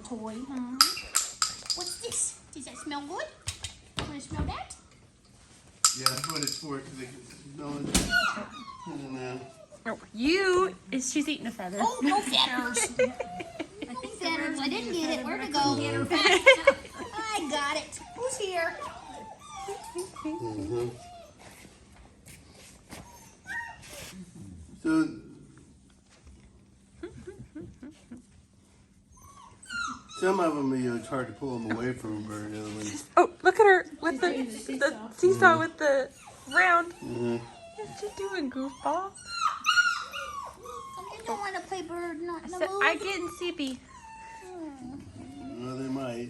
toy, huh? What's this? Does that smell good? Want to smell that? Yeah, that's what it's for, because they can smell it. I don't know. Oh, she's eating a feather. Oh, no feathers. No feathers. I didn't get it. Where'd it go? Get her I got it. Who's here? Mm-hmm. So, some of them, it's hard to pull them away from a bird. The other ones. Oh, look at her with the seesaw with the round. Mm-hmm. What's she doing, goofball? You don't want to play bird, not in the So, mood. I'm getting sleepy. Well, they might.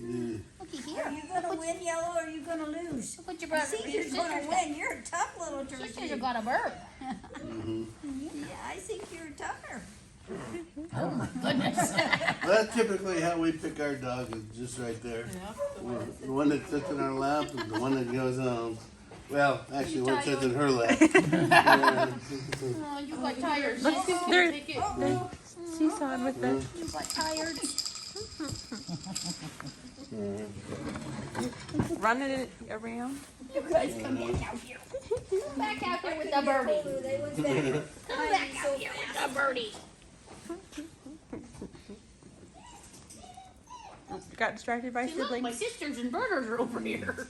Looky here. Are you gonna win, Yellow, or are you gonna lose? Look what your You brother. think Your you're gonna sister's win? You're a tough little got, sisters turkey. have got a bird. Mm-hmm. Yeah, I think you're tougher. Oh my goodness. Well, that's typically how we pick our dog, is just right there. The one that sits in our lap and the one that goes on. Well, actually, one sits in her lap. Yeah. Oh, you got tired. Look, sis. they're Take it. seesawing with the. You got tired. Running it around. You guys come back out here. Come back out here with the birdie. They went better. Come back out here with the birdie. Got distracted by See, look, siblings. my sisters and birders are over here.